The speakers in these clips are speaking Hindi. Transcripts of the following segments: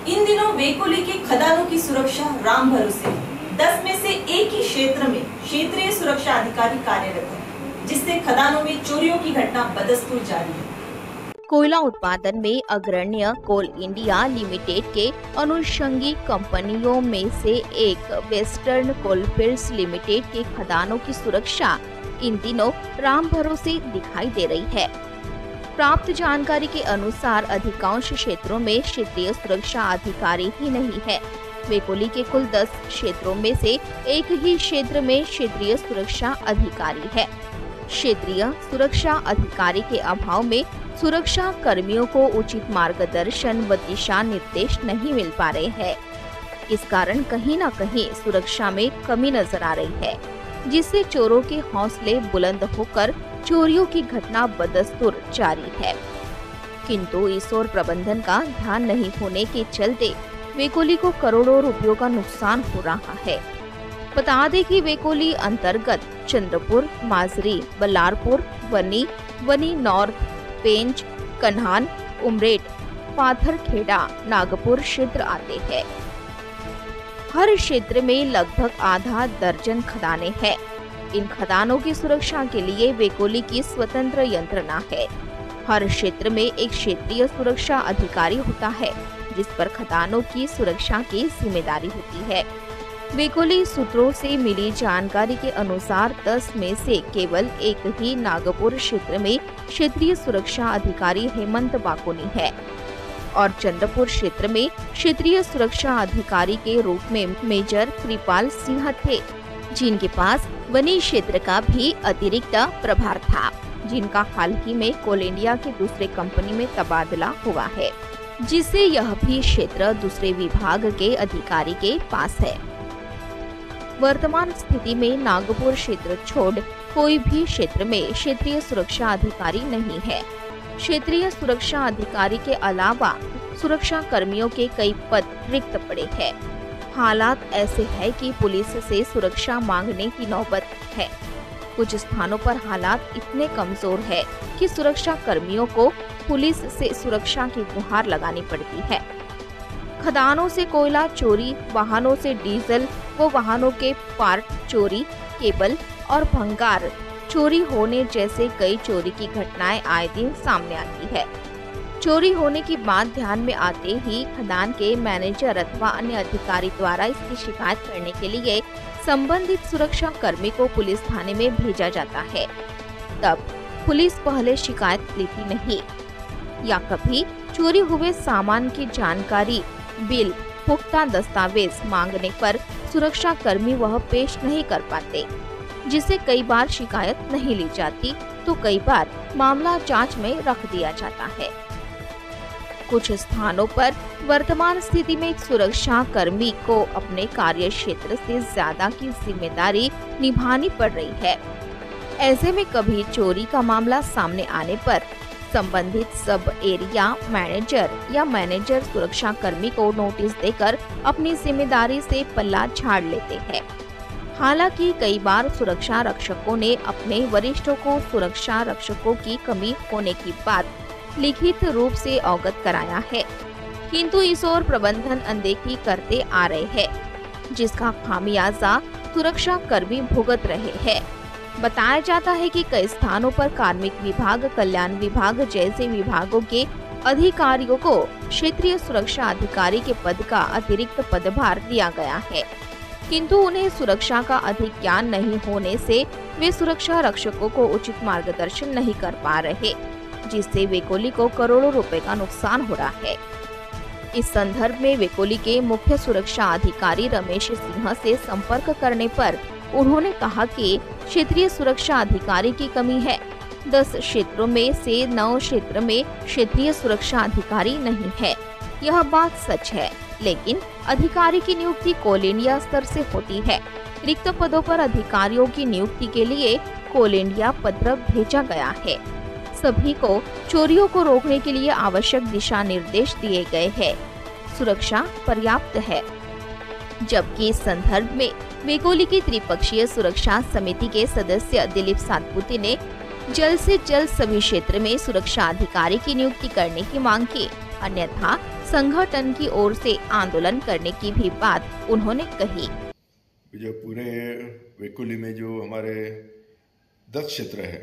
इन दिनों वेकोली के खदानों की सुरक्षा राम भरोसे 10 में से एक ही क्षेत्र में क्षेत्रीय सुरक्षा अधिकारी कार्यरत है, जिससे खदानों में चोरियों की घटना बदस्तूर जारी है। कोयला उत्पादन में अग्रण्य कोल इंडिया लिमिटेड के अनुषंगी कंपनियों में से एक वेस्टर्न कोलफील्ड्स लिमिटेड के खदानों की सुरक्षा इन दिनों राम भरोसे दिखाई दे रही है। प्राप्त जानकारी के अनुसार अधिकांश क्षेत्रों में क्षेत्रीय सुरक्षा अधिकारी ही नहीं है। वेकोली के कुल 10 क्षेत्रों में से एक ही क्षेत्र में क्षेत्रीय सुरक्षा अधिकारी है। क्षेत्रीय सुरक्षा अधिकारी के अभाव में सुरक्षा कर्मियों को उचित मार्गदर्शन व दिशा निर्देश नहीं मिल पा रहे हैं। इस कारण कहीं न कहीं सुरक्षा में कमी नजर आ रही है, जिससे चोरों के हौसले बुलंद होकर चोरियों की घटना बदस्तूर जारी है। किंतु इस ओर प्रबंधन का ध्यान नहीं होने के चलते वेकोली को करोड़ों रुपयों का नुकसान हो रहा है। बता दें कि वेकोली अंतर्गत चंद्रपुर, माजरी, बल्लारपुर, वनी नॉर्थ, पेंच, कन्हान, उमरेठ, पाथरखेड़ा, नागपुर क्षेत्र आते हैं। हर क्षेत्र में लगभग आधा दर्जन खदानें हैं। इन खदानों की सुरक्षा के लिए वेकोली की स्वतंत्र यंत्रणा है। हर क्षेत्र में एक क्षेत्रीय सुरक्षा अधिकारी होता है, जिस पर खदानों की सुरक्षा की जिम्मेदारी होती है। वेकोली सूत्रों से मिली जानकारी के अनुसार 10 में से केवल एक ही नागपुर क्षेत्र में क्षेत्रीय सुरक्षा अधिकारी हेमंत बाकोनी है और चंद्रपुर क्षेत्र में क्षेत्रीय सुरक्षा अधिकारी के रूप में मेजर कृपाल सिंह थे, जिनके पास वनी क्षेत्र का भी अतिरिक्त प्रभार था, जिनका हाल ही में कोल इंडिया के दूसरे कंपनी में तबादला हुआ है, जिससे यह भी क्षेत्र दूसरे विभाग के अधिकारी के पास है। वर्तमान स्थिति में नागपुर क्षेत्र छोड़ कोई भी क्षेत्र में क्षेत्रीय सुरक्षा अधिकारी नहीं है। क्षेत्रीय सुरक्षा अधिकारी के अलावा सुरक्षा कर्मियों के कई पद रिक्त पड़े हैं। हालात ऐसे है कि पुलिस से सुरक्षा मांगने की नौबत है। कुछ स्थानों पर हालात इतने कमजोर है कि सुरक्षा कर्मियों को पुलिस से सुरक्षा की गुहार लगानी पड़ती है। खदानों से कोयला चोरी, वाहनों से डीजल व वाहनों के पार्ट चोरी, केबल और भंगार चोरी होने जैसे कई चोरी की घटनाएं आए दिन सामने आती है। चोरी होने की बात ध्यान में आते ही खदान के मैनेजर अथवा अन्य अधिकारी द्वारा इसकी शिकायत करने के लिए संबंधित सुरक्षा कर्मी को पुलिस थाने में भेजा जाता है। तब पुलिस पहले शिकायत लेती नहीं या कभी चोरी हुए सामान की जानकारी, बिल, पुख्ता दस्तावेज मांगने पर सुरक्षा कर्मी वह पेश नहीं कर पाते, जिससे कई बार शिकायत नहीं ली जाती तो कई बार मामला जांच में रख दिया जाता है। कुछ स्थानों पर वर्तमान स्थिति में सुरक्षा कर्मी को अपने कार्य क्षेत्र से ज्यादा की जिम्मेदारी निभानी पड़ रही है। ऐसे में कभी चोरी का मामला सामने आने पर संबंधित सब एरिया मैनेजर या मैनेजर सुरक्षा कर्मी को नोटिस देकर अपनी जिम्मेदारी से पल्ला झाड़ लेते हैं। हालांकि कई बार सुरक्षा रक्षकों ने अपने वरिष्ठों को सुरक्षा रक्षकों की कमी होने की बात लिखित रूप से अवगत कराया है, किंतु इस ओर प्रबंधन अनदेखी करते आ रहे हैं, जिसका खामियाजा सुरक्षा कर्मी भुगत रहे हैं। बताया जाता है कि कई स्थानों पर कार्मिक विभाग, कल्याण विभाग जैसे विभागों के अधिकारियों को क्षेत्रीय सुरक्षा अधिकारी के पद का अतिरिक्त पदभार दिया गया है, किंतु उन्हें सुरक्षा का अधिक ज्ञान नहीं होने से वे सुरक्षा रक्षकों को उचित मार्गदर्शन नहीं कर पा रहे, जिससे वेकोली को करोड़ों रुपए का नुकसान हो रहा है। इस संदर्भ में वेकोली के मुख्य सुरक्षा अधिकारी रमेश सिंह से संपर्क करने पर उन्होंने कहा कि क्षेत्रीय सुरक्षा अधिकारी की कमी है। 10 क्षेत्रों में से 9 क्षेत्र में क्षेत्रीय सुरक्षा अधिकारी नहीं है। यह बात सच है, लेकिन अधिकारी की नियुक्ति कोल इंडिया स्तर से होती है। रिक्त पदों पर अधिकारियों की नियुक्ति के लिए कोल इंडिया पत्र भेजा गया है। सभी को चोरियों को रोकने के लिए आवश्यक दिशा निर्देश दिए गए हैं। सुरक्षा पर्याप्त है। जबकि इस संदर्भ में वेकोली की त्रिपक्षीय सुरक्षा समिति के सदस्य दिलीप सातपुते ने जल्द से जल्द सभी क्षेत्र में सुरक्षा अधिकारी की नियुक्ति करने की मांग की, अन्यथा संगठन की ओर से आंदोलन करने की भी बात उन्होंने कही। जो पूरे वेकुली में जो हमारे 10 क्षेत्र है,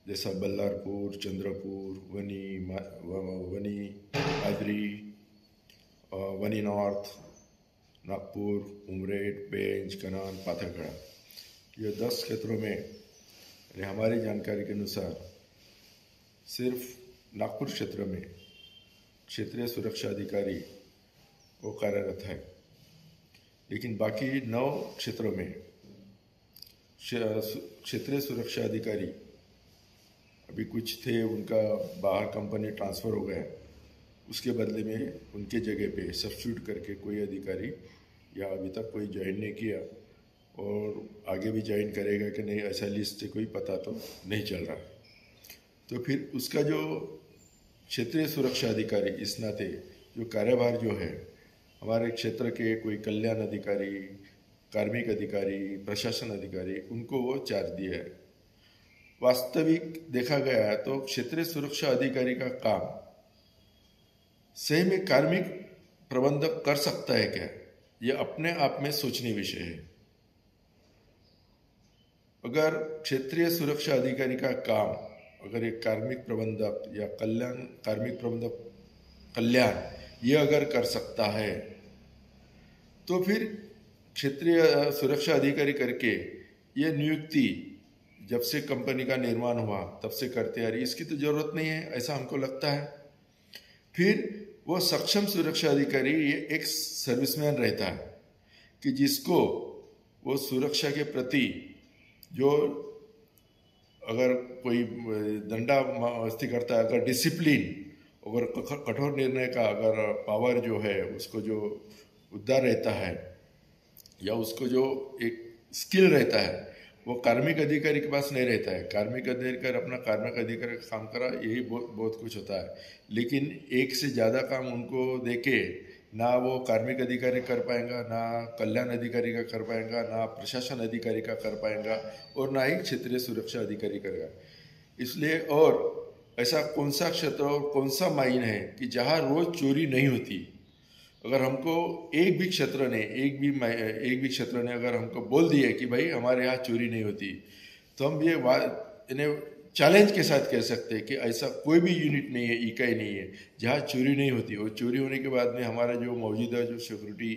जैसा बल्लारपुर, चंद्रपुर, वनी, आदरी, वनी नॉर्थ, नागपुर, उमरेड, पेंच, कनान, पाथरखड़ा, ये 10 क्षेत्रों में हमारी जानकारी के अनुसार सिर्फ नागपुर क्षेत्र में क्षेत्रीय सुरक्षा अधिकारी वो कार्यरत है, लेकिन बाकी 9 क्षेत्रों में क्षेत्रीय सुरक्षा अधिकारी अभी कुछ थे, उनका बाहर कंपनी ट्रांसफ़र हो गया, उसके बदले में उनके जगह पे सब्स्टिट्यूट करके कोई अधिकारी या अभी तक कोई ज्वाइन नहीं किया और आगे भी ज्वाइन करेगा कि नहीं ऐसा लिस्ट से कोई पता तो नहीं चल रहा। तो फिर उसका जो क्षेत्रीय सुरक्षा अधिकारी इस नाते जो कार्यभार जो है हमारे क्षेत्र के कोई कल्याण अधिकारी, कार्मिक अधिकारी, प्रशासन अधिकारी, उनको वो चार्ज दिया है। वास्तविक देखा गया है तो क्षेत्रीय सुरक्षा अधिकारी का काम सही में कार्मिक प्रबंधक कर सकता है क्या, ये अपने आप में सोचनीय विषय है। अगर क्षेत्रीय सुरक्षा अधिकारी का काम अगर एक कार्मिक प्रबंधक या कार्मिक प्रबंधक कल्याण ये अगर कर सकता है तो फिर क्षेत्रीय सुरक्षा अधिकारी करके ये नियुक्ति जब से कंपनी का निर्माण हुआ तब से करते आ रही, इसकी तो जरूरत नहीं है, ऐसा हमको लगता है। फिर वो सक्षम सुरक्षा अधिकारी ये एक सर्विसमैन रहता है कि जिसको वो सुरक्षा के प्रति जो अगर कोई दंडा मस्ती करता है, अगर डिसिप्लिन, अगर कठोर निर्णय का अगर पावर जो है उसको जो उद्धार रहता है या उसको जो एक स्किल रहता है वो कार्मिक अधिकारी के पास नहीं रहता है। कार्मिक अधिकारी अपना कार्मिक अधिकारी का काम करा, यही बहुत कुछ होता है, लेकिन एक से ज़्यादा काम उनको देके ना वो कार्मिक अधिकारी कर पाएगा, ना कल्याण अधिकारी का कर पाएगा, ना प्रशासन अधिकारी का कर पाएगा और ना ही क्षेत्रीय सुरक्षा अधिकारी करेगा। इसलिए और ऐसा कौन सा क्षेत्र और कौन सा माइन है कि जहाँ रोज़ चोरी नहीं होती। अगर हमको एक भी क्षेत्र ने अगर हमको बोल दिया कि भाई हमारे यहाँ चोरी नहीं होती, तो हम ये इन्हें चैलेंज के साथ कह सकते हैं कि ऐसा कोई भी यूनिट नहीं है, इकाई नहीं है जहाँ चोरी नहीं होती। और चोरी होने के बाद में हमारा जो मौजूदा जो सिक्योरिटी